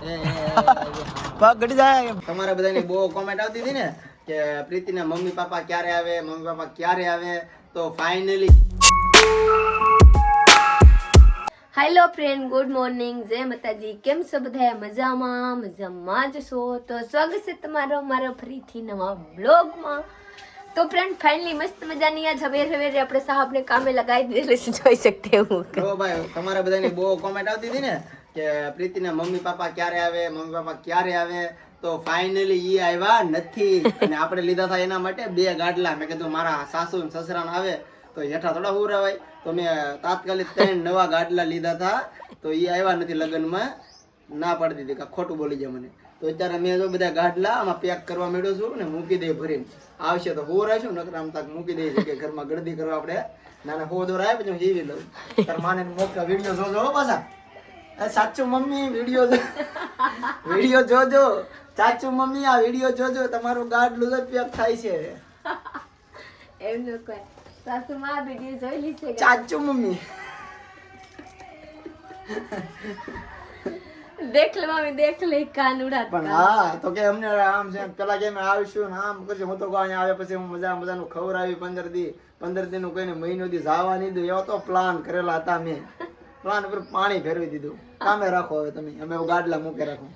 પગ ઘટી જાય. તમારા બધાની બહુ કોમેન્ટ આવતી હતી ને કે પ્રીતિના મમ્મી પપ્પા ક્યારે આવે, મમ્મી પપ્પા ક્યારે આવે. તો finally hello friend, good morning, જય માતાજી. કેમ છો બધા? મજામાં જ છો? તો સ્વાગત છે તમારો મારા ફરીથી નવા બ્લોગમાં. તો ફ્રેન્ડ ફાઇનલી મસ્ત મજાની આ ઝવેર આપણે સાહેબને કામે લગાવી દીધેલું છે, જોઈ શકते हो. ઓ ભાઈ, તમારા બધાની બહુ કોમેન્ટ આવતી હતી ને કે પ્રીતિના મમ્મી પપ્પા ક્યારે આવે, મમ્મી પપ્પા ક્યારે આવે. તો ફાઇનલી ઈ આવ્યા નથી અને આપણે લીધા હતા એના માટે 2 ગાડલા. મેં કીધું મારા સાસુ ને સસરા આવે તો હેઠા થોડા હુરાવાય, તો મેં તાત્કાલિક 3 નવા ગાડલા લીધા હતા. તો ઈ આવ્યા નથી લગ્નમાં, ના પાડી દીધી કે ખોટું બોલી જાય મને. તો અત્યારે મેં જો બધા ગાડલા આમાં પેક કરવા માંડ્યો છું ને મૂકી દે ભરીને. આવશે તો હોર આવશું, નકર આમ તક મૂકી દે કે ઘરમાં ગળદી કરવા આપણે નાના હો દોર આવે પછી જીવી લઉં. તાર માને મોકલા વિડીયો જોજો પાછા. સાચું મમ્મી વિડીયો જોજો. સાચું મમ્મી આ વિડીયો જોજો, તમારું ગાડલું જ પેક થાય છે. એમ ન કહે સાસુ માં વિડીયો જોઈ લીધે. સાચું મમ્મી દેખ લે મમ્મી, દેખ લે કાન ઉડાત. પણ હા તો કે અમને આમ છે પેલા કે અમે આવીશું ને આમ કરશું. હું તો કહું અહીંયા આવે પછી હું મજાનું ખવડાવી 15 દિન નું કહીને મહિનો દી જવા નહીં દઉં. એવો તો પ્લાન કરેલા હતા મેં. પ્લાન પર પાણી ફેરવી દીધું. કામે રાખો હવે તમે, અમે ગાડલા મૂકે રાખો.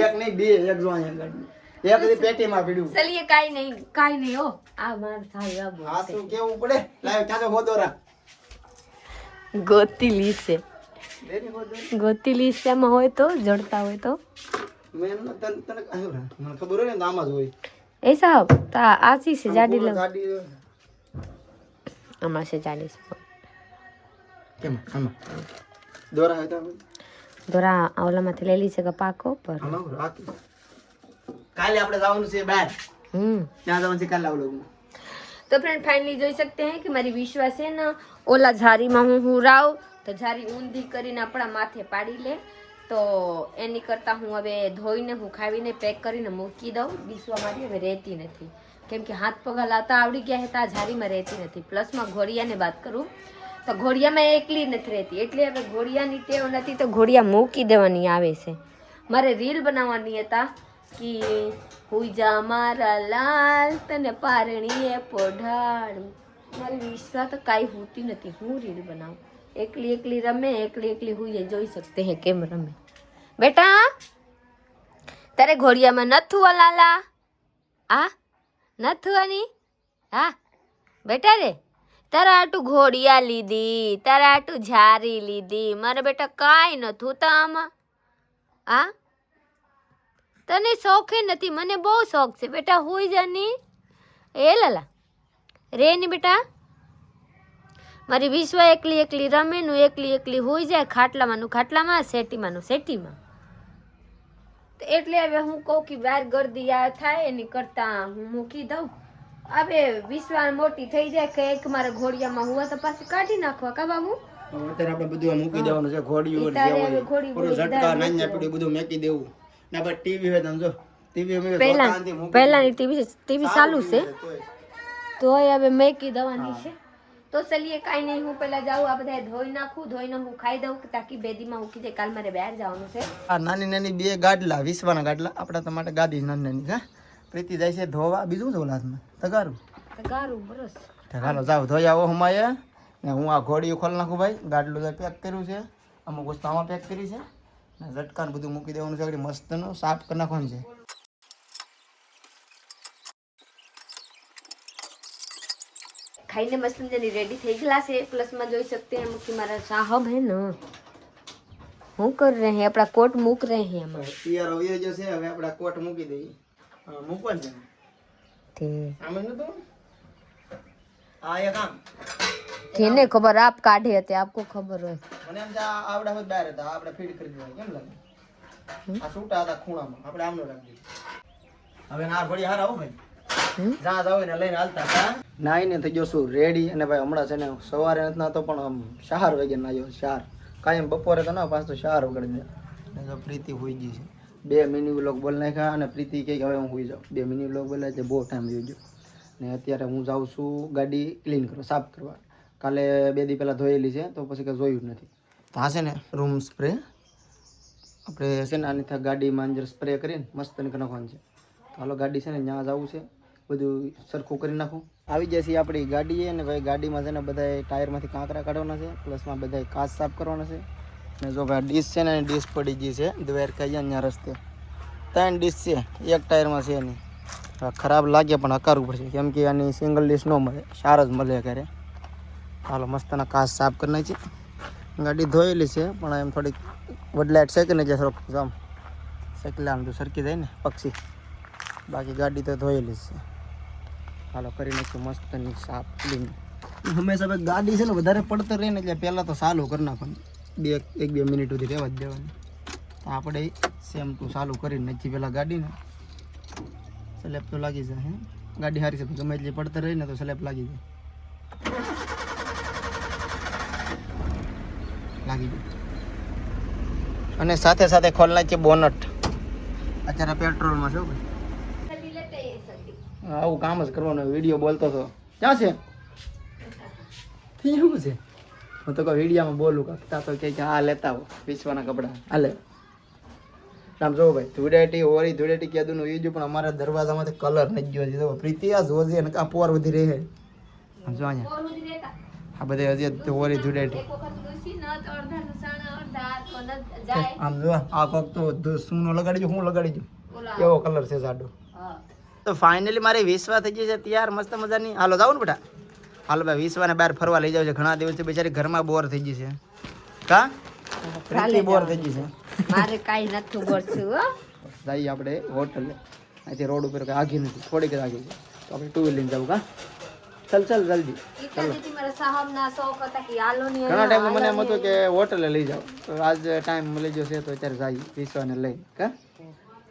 એક નહીં 2, એક જો અહીંયા ગાડલું એક દી પેટીમાં પીડ્યું. ચલીએ કાઈ નહીં હો. આ માર સાહેબ આ શું કેવું પડે? લાવ ક્યાં હોદોરા ગોતીલી છે. ગોતીલી છે માં હોય તો જડતા હોય તો મેં તને મને ખબર હોય ને તો આમાં જ હોય. એ સાહેબ તા આસી છે જાડી લો. જાડી આમાં છે જાડી છે. કેમ આમાં દોરા હોય તો દોરા આવલામાંથી લઈ લી છે કે પાકો પર. આમાં રાખી. કાલે આપણે જવાનું છે બહાર. ત્યાં જવાનું છે કાલે આવલું. તો ફ્રેન્ડ ફાઇનલી જોઈ सकते हैं कि મારી વિશ્વાસ છે ને ઓલા ઝારીમાં હું રાવ તો ઝારી ઊંધી કરીને આપણા માથે પાડી લે. તો એની કરતાં હું હવે ધોઈને હું ખાવીને પેક કરીને મૂકી દઉં. વિશ્વા મારી હવે રહેતી નથી, કેમ કે હાથ પગ હલાવતા આવડી ગયા હતા. આ ઝારીમાં રહેતી નથી. પ્લસમાં ઘોડિયાને વાત કરું તો ઘોડિયામાં એકલી નથી રહેતી, એટલે હવે ઘોડિયાની ટેવ નથી તો ઘોડિયા મૂકી દેવાની આવે છે. મારે રીલ બનાવવાની હતા કે હુઈ જા મારા લાલ તને પારણીએ પોઢાડું. મારી વિશ્વા તો કાંઈ હોતી નથી. હું રીલ બનાવું? એકલી રમે, એકલી હુઈ જોઈ શકते हैं કેમ રમે. બેટા તારે ઘોડિયામાં નથું લાલા? આ નથુવાની? હા બેટા રે, તારા આટું ઘોડિયા લીધી, તારા આટું ઝારી લીધી, મારા બેટા કાંઈ નથું તા આમાં. આ તને શોખ નથી, મને બહુ શોખ છે બેટા. હોઈ જાની એ લાલા રે ની બેટા. મારી વિશ્વા એકલી રમે નું એકલી હોઈ જાય. ખાટલામાં સેટીમાં. તો એટલે હવે હું કહું કે બહાર ગરદી થાય એની કરતા હું મૂકી દઉં. હવે વિશ્વા મોટી થઈ જાય કે એક મારા ઘોડિયામાં હુવા તો પાછી કાઢી નાખવા કા બાબુ. અત્યારે આપણે બધું મૂકી દેવાનું છે. ઘોડીઓ ઝટકા નાન્યા પીડ્યું બધું મૂકી દેવું. ના બસ ટીવી હોય તમે જો ટીવી પહેલાની ટીવી ચાલુ છે તોય હવે મૂકી દેવાની છે. તો ચલીએ કાંઈ નહીં, હું પહેલા જાઉં આ બધા ધોઈને હું ખાઈ દઉં તાકી બેદીમાં મૂકી દે. કાલ મારે બહાર જવાનું છે. આ નાની 2 ગાડલા વિશ્વાના ગાડલા આપણા તમારે ગાદી નાની હા. પ્રીતિ જાય છે ધોવા. બીજું શું હાથમાં તગારું બરસ. હાલો જાવ ધોઈ આવો હમાય ને. હું આ ઘોડીઓ ખોલ નાખું ભાઈ. ગાડલું પેક કર્યું છે, અમુક વસ્તુ આમાં પેક કરી છે ને ઝટકાને બધું મૂકી દેવાનું છે. મસ્તનું સાફ કરી નાખવાનું છે. खाई ने मस्त मजानी रेडी થઈ ગલા છે. પ્લસ માં જોઈ सकते हैं कि મારા સાહબ હે ને હું कर रहे हैं अपना कोट મૂક रहे हैं. हम તૈયાર હોઈ જો છે. હવે આપડા કોટ મૂકી દઈએ. હા મૂકવાનું છે તે આમ ન તો આ એક કામ કેને ખબર આપ કાઢે હતી આપકો ખબર હોય. મને એમ જા આવડા હોત બહાર હતા આપણે ફીડ કરી દેવા. કેમ લાગે આ છૂટા હતા ખૂણામાં આપણે આમનો રાખી દીધું. હવે ના ઘોડી હારા હો ભાઈ. જા જાવ ને લઈને હાલતા હતા. નાઈને થઈ ગયો છું રેડી. અને ભાઈ હમણાં છે ને સવારે નથી નાતો પણ આમ 4 વાગે નાયો. 4 કાયમ બપોરે તો ના પાછો તો 4 વગડી જાય. તો પ્રીતિ હોઈ ગઈ છે. 2 મિની વ્લોગ બોલ નાખ્યા અને પ્રીતિ કહે કે હવે હું હોઈ જાઉં. 2 મિની વ્લોગ બોલાય છે, બહુ ટાઈમ થઈ ગયો. ને અત્યારે હું જાઉં છું ગાડી ક્લીન કરવા, સાફ કરવા. કાલે 2 દી પહેલાં ધોયેલી છે તો પછી કંઈ જોયું જ નથી. તો આ છે ને રૂમ સ્પ્રે આપણે છે ને આની થા ગાડીમાં અંદર સ્પ્રે કરીને મસ્ત નાખવાનું છે. તો હાલો ગાડી છે ને ત્યાં જવું છે, બધું સરખું કરી નાખું. આવી જાય છે આપણી ગાડીએ ને ભાઈ ગાડીમાં છે ને બધા ટાયરમાંથી કાંકરા કાઢવાના છે, પ્લસમાં બધા કાચ સાફ કરવાના છે. ને જો ભાઈ ડીશ છે ને ડીશ પડી ગઈ છે દ્વાર ખાઈ અહીંયા રસ્તે 3 ડીશ છે, એક ટાયરમાં છે નહીં. ખરાબ લાગે પણ હકારવું પડશે કેમ કે આની સિંગલ ડીશ ન મળે, 4 જ મળે ઘરે. હાલો મસ્તના કાચ સાફ કરી નાખી. ગાડી ધોયેલી છે પણ એમ થોડીક વડલાઇટ છે કે નહીં, જે થોડોક આમ શેકલામ તો સરકી જાય ને પક્ષી, બાકી ગાડી તો ધોયેલી જ છે. હાલો કરી નાખ્યું મસ્તની સાફ ક્લીન. હંમેશા ભાઈ ગાડી છે ને વધારે પડતર રહે ને એટલે પહેલાં તો ચાલુ કરી નાખવાનું, 1-2 મિનિટ સુધી રહેવા જ દેવાની. તો આપણે સેમ ટુ ચાલુ કરીને નથી પહેલાં ગાડીને સ્લેબ તો લાગી જાય. હે ગાડી સારી છે, ગમે એટલી પડતર રહી ને તો સ્લેબ લાગી જાય, લાગી જાય. અને સાથે સાથે ખોલ નાખીએ બોનટ. અત્યારે પેટ્રોલમાં છે ભાઈ, આવું કામ જ કરવાનું. વિડીયો બોલતો હતો ક્યાં છે એવું છે, હું તો કોઈ વિડીયામાં બોલું કાંકતા તો કે આ લેતા હો વિશ્વના કપડાં હાલે. આમ જો ભાઈ ધૂળેટી હોળી ધૂળેટી કીધું યુજ, પણ અમારા દરવાજામાંથી કલર નથી ગયો છે. પ્રીતિ આ જોજે ને આ પોર વધી રહે. આમ જો અહીંયા આ બધે હજી હોળી ધૂળેટી. આમ જો આ કોક તો સૂનો લગાડી જો, હું લગાડી જો, એવો કલર છે સાડો. તો ફાઇનલી મારી વિશ્વા થઈ ગઈ છે તૈયાર મસ્ત મજાની. હાલો જાવ ને બેટા, હાલો ભાઈ વિશ્વાને બહાર ફરવા લઈ જાવ છે. ઘણા દિવસથી બિચારી ઘરમાં બોર થઈ ગઈ છે. કા પ્રીતિ બોર થઈ ગઈ છે. મારે કાઈ નથી બોર છું હો. જઈએ આપણે હોટલે, અહીંથી રોડ ઉપર કઈ આગી નથી, થોડીક જ આગી છે. તો આપણે 2 વ્હીલ લઈને જવું. કા ચાલ જલ્દી. ઘણા ટાઈમ મને એમ હતું કે હોટલે લઈ જાવ, તો આજ ટાઈમ મળી ગયો છે તો અત્યારે જઈએ વિશ્વાને લઈને. કા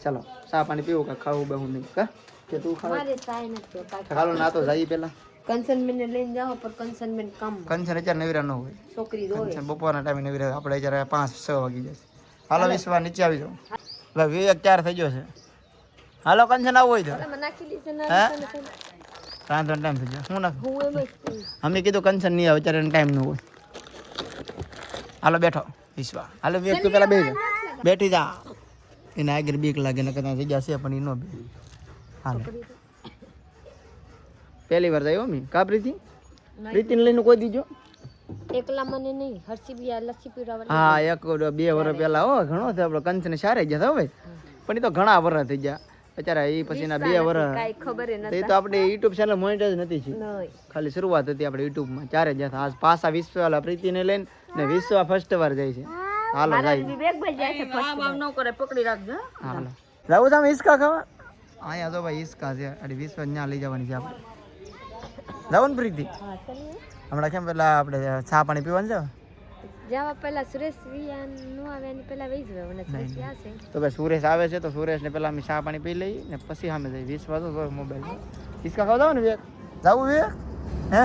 ચાલો ચા પાણી પીવું, કા ખાવું બહુ નહીં. કા કે તું ખાવ હાલો ના તો જઈએ પેલા. કંચનબેન ને લઈને જાઓ પર કંચનબેન કામ કંચન અત્યારે નવીરા ન હોય, છોકરી રોય કંચન બપોરના ટાઈમે નવીરા. આપણે અત્યારે 5-6 વાગી જશે. હાલો વિશ્વા નીચે આવી જાવ. ભાઈ વિવેક 4 થઈ ગયો છે. હાલો કંચન આવું હોય તો રાંધવાનો ટાઈમ થઈ ગયો. હું નાખું અમે કીધું કંચન નહીં આવે અત્યારે ટાઈમ ન હોય. હાલો બેઠો વિશ્વા. હાલો વિવેક તું પેલા બેઠી જા, એને આગળ બીક લાગે ને કદાચ જગ્યા છે પણ એ ન બે. હાલો પહેલી વાર જાય મમ્મી. કા પ્રીતિ પ્રીતિને લઈને કોઈ દીજો એકલા મને નહીં, હર્ષી બી લસ્સી પીવડાવવા. હા 1-2 વર્ષ પહેલા હો ઘણો થયો આપણો કંચને સારે ગયા હતા ભાઈ, પણ એ તો ઘણા વર્ષ થઈ ગયા. અત્યારે એ પછીના 2 વર્ષ કાઈ ખબર ન એ તો આપણે યુટ્યુબ ચેનલ મોનિટાઈઝ નથી છે, ખાલી શરૂઆત હતી આપણે યુટ્યુબમાં. 4 જ હતા. આજ પાછા વિશ્વ વાળા પ્રીતિને લઈને ને વિશ્વ ફર્સ્ટ વાર જાય છે. હાલો જાય વિવેકભાઈ જાય છે ફર્સ્ટ વાર ન કરે, પકડી રાખજો. હાલો જાવું તમે હિસકા ખાવા. અહીંયા તો ભાઈ હિસકા છે, અરે વિશ્વ ત્યાં લઈ જવાની છે આપણે. જાવ ને પ્રીતિ હમણાં કેમ પેલા આપણે ચા પાણી પીવાનું છે. જવા પહેલા સુરેશ વિયાન નો આવે ને પહેલા વઈ જવા અને સુરેશ વિયા છે તો ભાઈ સુરેશ આવે છે તો સુરેશ ને પેલા અમે ચા પાણી પી લઈ ને પછી સામે જઈ. વિશ્વાસ તો મોબાઈલ હિસકા ખાવા જાવ ને વિવેક. જાવું વિવેક? હે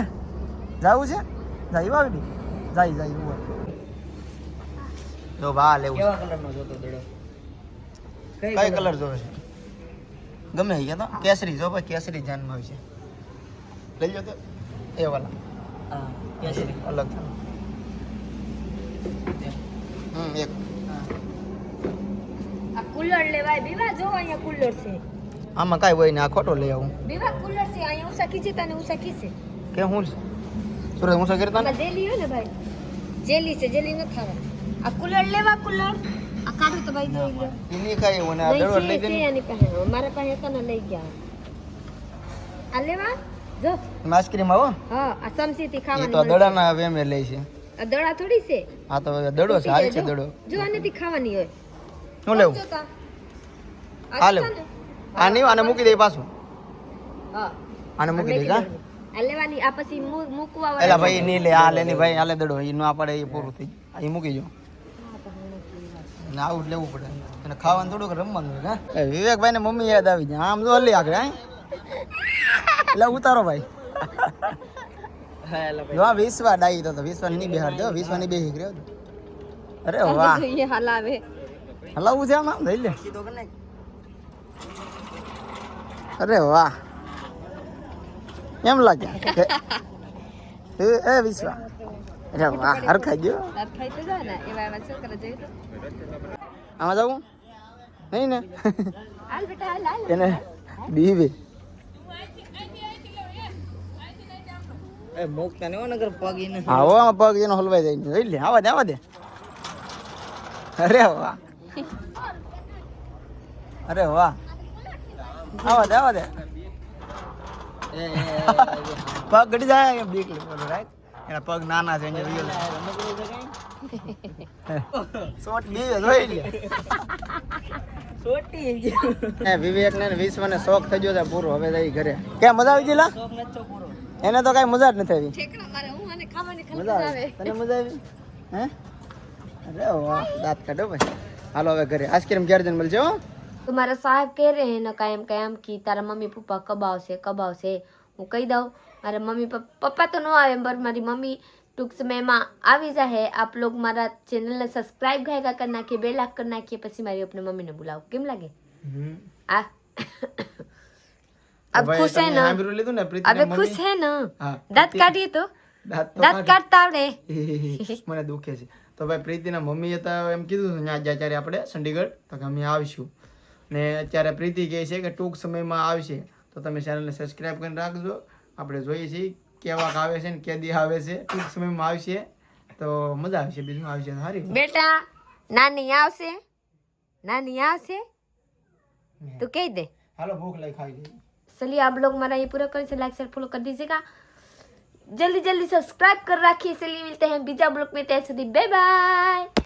જાવું છે? જાય વાગડી જાય જો બા લેવું. કેવા કલરનો જોતો દડો? કઈ કલર જોવે છે? ગમે એ તો કેસરી જો ભાઈ, કેસરી જાનમાં હોય છે. લઈ લો તો એ વાલા. હા કેસરી અલગ છે. એક આ કુલર લેવાય બીવા જો અહીંયા કુલર છે. આમાં કાઈ હોય ને આ ખોટો લઈ આવું. બીવા કુલર છે અહીંયા ઉસા કીજે તને ઉસા કીસે કે હું સુરત હું કરતા ને જેલી હોય ને ભાઈ, જેલી છે, જેલી ન ખાવા. આ કુલર લેવા કુલર આ કાઢો તો ભાઈ જોઈ લો. ઇની કાઈ મને આ દડો લઈ દે ને એની પાસે મારા પાસે કને લઈ ગયા. આ લેવા જો આઈસ્ક્રીમ આવો. હા આ સમસીથી એ ખાવાની. તો દડાના વેમે લે છે. આ દડા થોડી છે. આ તો દડો છે, હાલ છે દડો. જો આનેથી ખાવાની હોય. હું લેવું? આ લેવું. આ નહીં આને મૂકી દે પાછું. હા આને મૂકી દે. કા આ લેવાની આ પછી મૂકવા વાળા. એલા ભાઈ ની લે, આ લેની ભાઈ, આલે દડો ઈ નો પડે એ પૂરું થઈ ગયું. આ મૂકી જો ને આવું લેવું પડે અને ખાવાનું થોડુંક રમવાનું હોય. હા વિવેકભાઈ ને મમ્મી યાદ આવી જાય. આમ જો લે આગળ. એટલે ઉતારો ભાઈ. જો વિશ્વા ડાઈ તો વિશ્વાસ ની બેહાર જો, વિશ્વા ની બેહી ગયો. અરે વાહ જોઈએ હલાવે. હલાવું છે આમાં લઈ લે. અરે વાહ એમ લાગ્યા એ વિશ્વા. અરે વાહ હરખાઈ ગયો. હરખાઈ તો જાય ને એવા એવા છોકરા જોઈ તો આમાં જવું નહીં ને હાલ બેટા હાલ હાલ એને બીવે એ મોકતા ને નગર પગ ઈને આવો આમાં પગ એનો હલવાઈ જાય જોઈ લે આવા દે અરે વાહ અરે વાહ આવા દે પગ ગડી જાય એમ બીક લાગે રાઈટ એના પગ નાના છે અહીંયા રિયલ શોટ બીવે જોઈ લે છોટી વિવેક ને વિશ્વને શોખ થઈ ગયો છે પૂરો હવે જઈ ઘરે કેમ મજા આવી ગયેલા શોખ નતો પૂરો એને તો કઈ મજા જ નથી આવી ઠેકડા મારે હું અને ખાવાની મજા આવે તને મજા આવી હે અરે વાહ દાંત કાઢો ભાઈ હાલો હવે ઘરે આઈસ્ક્રીમ ક્યારે જઈને મળશે હો तुम्हारा साहब कह रहे हैं ना कायम कायम की तारा मम्मी पप्पा कब आवશે હું કહી દઉં મારા મમ્મી પપ્પા તો ન આવે પર મારી મમ્મી ટૂંક સમયમાં આવી જાય આપ લોગ મારા ચેનલને સબસ્ક્રાઇબ ઘાયગા કરી નાખીએ 2 લાખ કરી નાખીએ પછી મારી अपने મમ્મીને બોલાવો કેમ લાગે આ अब खुश है ना સાંભળ્યું લીધું ને પ્રીતિ अबे खुश है ना હા दांत काटिए तो દાંત તો दांत काटता આવડે મને દુખે છે તો ભાઈ પ્રીતિના મમ્મી હતા એમ કીધું ત્યાં જાય ત્યારે આપણે ચંડીગઢ તો કે અમે આવીશું ને અત્યારે પ્રીતિ કહે છે કે ટૂંક સમયમાં આવશે તો તમે ચેનલને સબસ્ક્રાઇબ કરીને રાખજો આપણે જોઈએ છીએ કેવાક આવે છે ને કેદી આવે છે ટૂંક સમયમાં આવશે તો મજા આવશે બીજું આવશે સારી બેટા નાની આવશે तो कह दे હાલો ભૂખ લઈ ખાઈ લઈએ चलिए आप लोग हमारा ये पूरा कर से लाइक शेयर फॉलो कर दीजिएगा जल्दी जल्दी सब्सक्राइब कर रखिए चलिए मिलते हैं बीजा ब्लॉग में तय बाय बाय।